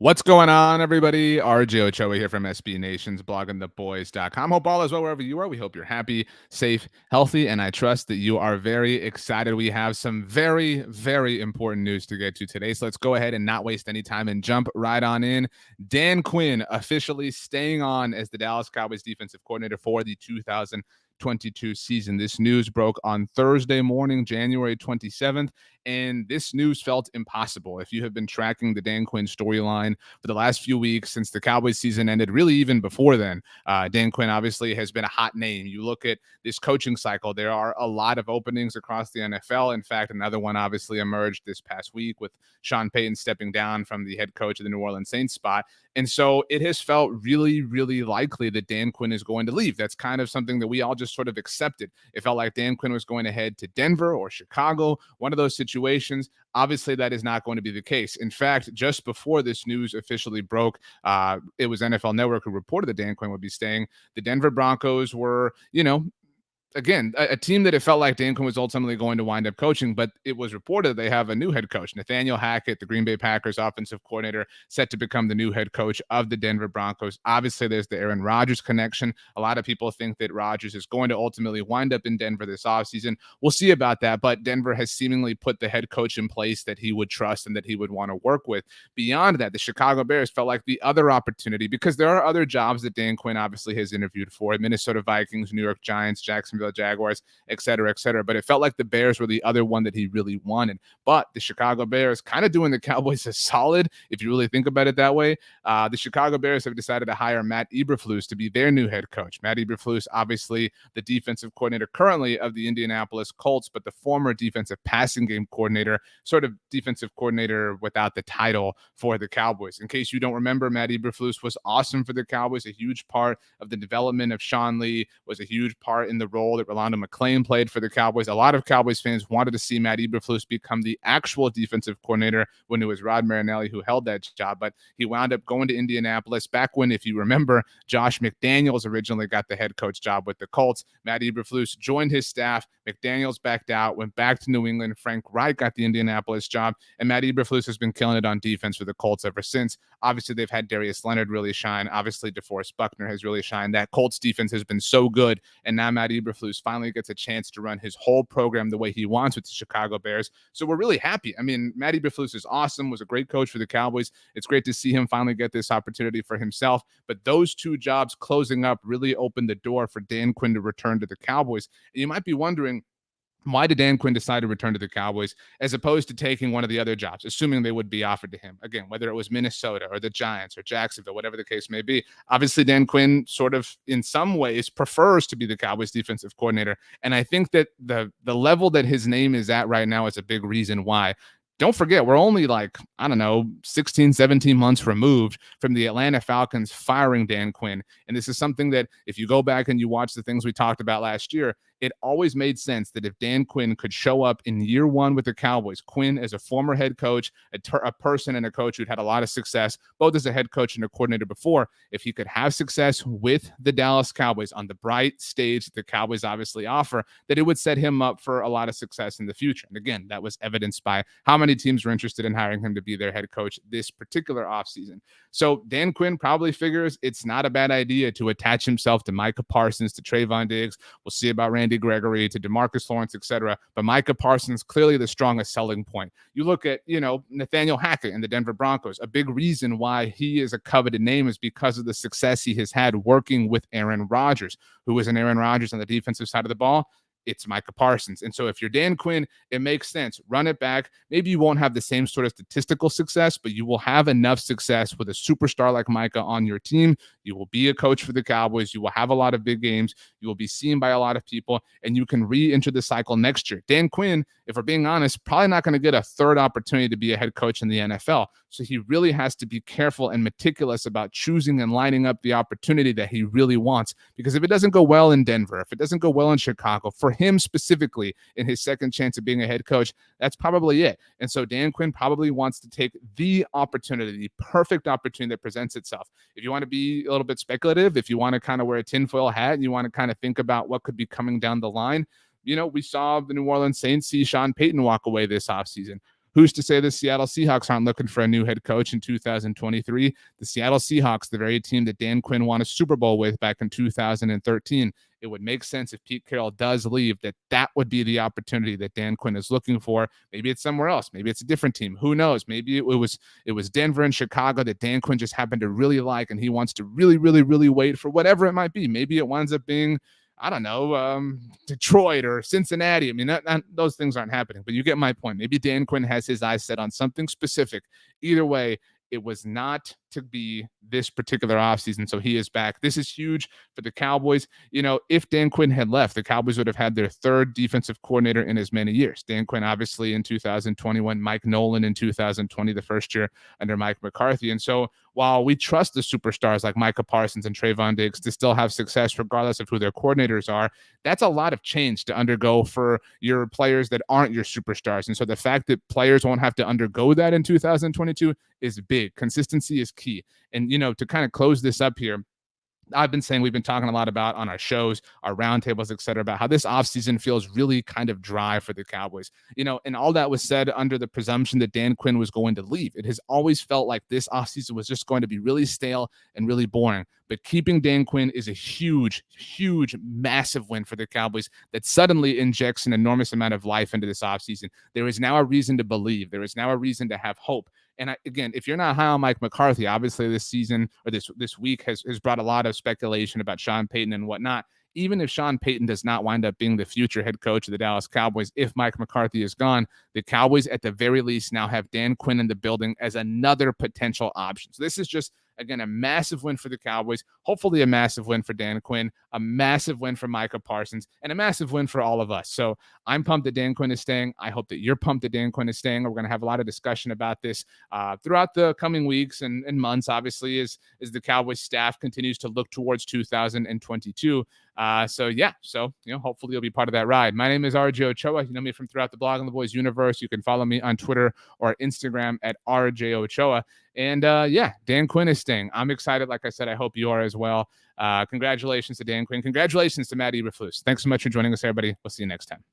What's going on, everybody? RJ Ochoa here from SB Nation's bloggingtheboys.com. Hope all is well wherever you are. We hope you're happy, safe, healthy, and I trust that you are very excited. We have some very, very important news to get to today. So let's go ahead and not waste any time and jump right on in. Dan Quinn officially staying on as the Dallas Cowboys defensive coordinator for the 2022 season. This news broke on Thursday morning, January 27th. And this news felt impossible. If you have been tracking the Dan Quinn storyline for the last few weeks since the Cowboys season ended, really even before then, Dan Quinn obviously has been a hot name. You look at this coaching cycle, there are a lot of openings across the NFL. In fact, another one obviously emerged this past week with Sean Payton stepping down from the head coach of the New Orleans Saints spot. And so it has felt really, really likely that Dan Quinn is going to leave. That's kind of something that we all just sort of accepted. It felt like Dan Quinn was going to head to Denver or Chicago, one of those situations. Obviously, that is not going to be the case. In fact, just before this news officially broke, it was NFL Network who reported that Dan Quinn would be staying. The Denver Broncos were, again, a team that it felt like Dan Quinn was ultimately going to wind up coaching, but it was reported they have a new head coach, Nathaniel Hackett, the Green Bay Packers offensive coordinator, set to become the new head coach of the Denver Broncos. Obviously, there's the Aaron Rodgers connection. A lot of people think that Rodgers is going to ultimately wind up in Denver this offseason. We'll see about that, but Denver has seemingly put the head coach in place that he would trust and that he would want to work with. Beyond that, the Chicago Bears felt like the other opportunity, because there are other jobs that Dan Quinn obviously has interviewed for: Minnesota Vikings, New York Giants, Jacksonville Jaguars, et cetera, et cetera. But it felt like the Bears were the other one that he really wanted. But the Chicago Bears kind of doing the Cowboys a solid, if you really think about it that way. The Chicago Bears have decided to hire Matt Eberflus to be their new head coach. Matt Eberflus, obviously the defensive coordinator currently of the Indianapolis Colts, but the former defensive passing game coordinator, sort of defensive coordinator without the title for the Cowboys. In case you don't remember, Matt Eberflus was awesome for the Cowboys, a huge part of the development of Sean Lee, was a huge part in the role that Rolando McClain played for the Cowboys. A lot of Cowboys fans wanted to see Matt Eberflus become the actual defensive coordinator when it was Rod Marinelli who held that job, but he wound up going to Indianapolis back when, if you remember, Josh McDaniels originally got the head coach job with the Colts. Matt Eberflus joined his staff. McDaniels backed out, went back to New England. Frank Reich got the Indianapolis job, and Matt Eberflus has been killing it on defense for the Colts ever since. Obviously, they've had Darius Leonard really shine. Obviously, DeForest Buckner has really shined. That Colts defense has been so good, and now Matt Eberflus finally gets a chance to run his whole program the way he wants with the Chicago Bears. So we're really happy. I mean, Matt Eberflus is awesome, was a great coach for the Cowboys. It's great to see him finally get this opportunity for himself. But those two jobs closing up really opened the door for Dan Quinn to return to the Cowboys. And you might be wondering, why did Dan Quinn decide to return to the Cowboys as opposed to taking one of the other jobs, assuming they would be offered to him? Again, whether it was Minnesota or the Giants or Jacksonville, whatever the case may be. Obviously, Dan Quinn sort of, in some ways, prefers to be the Cowboys defensive coordinator. And I think that the level that his name is at right now is a big reason why. Don't forget, we're only 16, 17 months removed from the Atlanta Falcons firing Dan Quinn. And this is something that, if you go back and you watch the things we talked about last year, it always made sense that if Dan Quinn could show up in year one with the Cowboys, Quinn as a former head coach, a person and a coach who'd had a lot of success, both as a head coach and a coordinator before, if he could have success with the Dallas Cowboys on the bright stage that the Cowboys obviously offer, that it would set him up for a lot of success in the future. And again, that was evidenced by how many teams were interested in hiring him to be their head coach this particular offseason. So Dan Quinn probably figures it's not a bad idea to attach himself to Micah Parsons, to Trayvon Diggs. We'll see about Randy Gregory, to DeMarcus Lawrence, etc. But Micah Parsons, clearly the strongest selling point. You look at, Nathaniel Hackett and the Denver Broncos. A big reason why he is a coveted name is because of the success he has had working with Aaron Rodgers. Who is an Aaron Rodgers on the defensive side of the ball? It's Micah Parsons. And so if you're Dan Quinn, it makes sense. Run it back. Maybe you won't have the same sort of statistical success, but you will have enough success with a superstar like Micah on your team. You will be a coach for the Cowboys. You will have a lot of big games. You will be seen by a lot of people, and you can re-enter the cycle next year. Dan Quinn, if we're being honest, probably not going to get a third opportunity to be a head coach in the NFL. So he really has to be careful and meticulous about choosing and lining up the opportunity that he really wants. Because if it doesn't go well in Denver, if it doesn't go well in Chicago, for him specifically in his second chance of being a head coach, that's probably it. And so Dan Quinn probably wants to take the opportunity, the perfect opportunity that presents itself. If you want to be a little bit speculative, if you want to kind of wear a tinfoil hat and you want to kind of think about what could be coming down the line, we saw the New Orleans Saints see Sean Payton walk away this offseason. Who's to say the Seattle Seahawks aren't looking for a new head coach in 2023? The Seattle Seahawks, the very team that Dan Quinn won a Super Bowl with back in 2013. It would make sense if Pete Carroll does leave, that would be the opportunity that Dan Quinn is looking for. Maybe it's somewhere else. Maybe it's a different team. Who knows? Maybe it was Denver and Chicago that Dan Quinn just happened to really like, and he wants to really, really, really wait for whatever it might be. Maybe it winds up being, I don't know, Detroit or Cincinnati. I mean, those things aren't happening, but you get my point. Maybe Dan Quinn has his eyes set on something specific. Either way, it was not to be this particular offseason, so he is back. This is huge for the Cowboys. If Dan Quinn had left, the Cowboys would have had their third defensive coordinator in as many years. Dan Quinn, obviously, in 2021, Mike Nolan in 2020, the first year under Mike McCarthy. And so while we trust the superstars like Micah Parsons and Trayvon Diggs to still have success regardless of who their coordinators are, that's a lot of change to undergo for your players that aren't your superstars. And so the fact that players won't have to undergo that in 2022 is big. Consistency is key. And, to kind of close this up here, I've been saying, we've been talking a lot about on our shows, our roundtables, et cetera, about how this offseason feels really kind of dry for the Cowboys. And all that was said under the presumption that Dan Quinn was going to leave. It has always felt like this offseason was just going to be really stale and really boring. But keeping Dan Quinn is a huge, huge, massive win for the Cowboys that suddenly injects an enormous amount of life into this offseason. There is now a reason to believe. There is now a reason to have hope. And again, if you're not high on Mike McCarthy, obviously this season or this week has brought a lot of speculation about Sean Payton and whatnot. Even if Sean Payton does not wind up being the future head coach of the Dallas Cowboys, if Mike McCarthy is gone, the Cowboys at the very least now have Dan Quinn in the building as another potential option. So this is just, again, a massive win for the Cowboys, hopefully a massive win for Dan Quinn, a massive win for Micah Parsons, and a massive win for all of us. So I'm pumped that Dan Quinn is staying. I hope that you're pumped that Dan Quinn is staying. We're going to have a lot of discussion about this throughout the coming weeks and months, obviously, as the Cowboys staff continues to look towards 2022. So hopefully you'll be part of that ride. My name is RJ Ochoa. You know me from throughout the Blog on the Boys universe. You can follow me on Twitter or Instagram at RJ Ochoa. And Dan Quinn is staying. I'm excited. Like I said, I hope you are as well. Congratulations to Dan Quinn. Congratulations to Matt Eberflus. Thanks so much for joining us, everybody. We'll see you next time.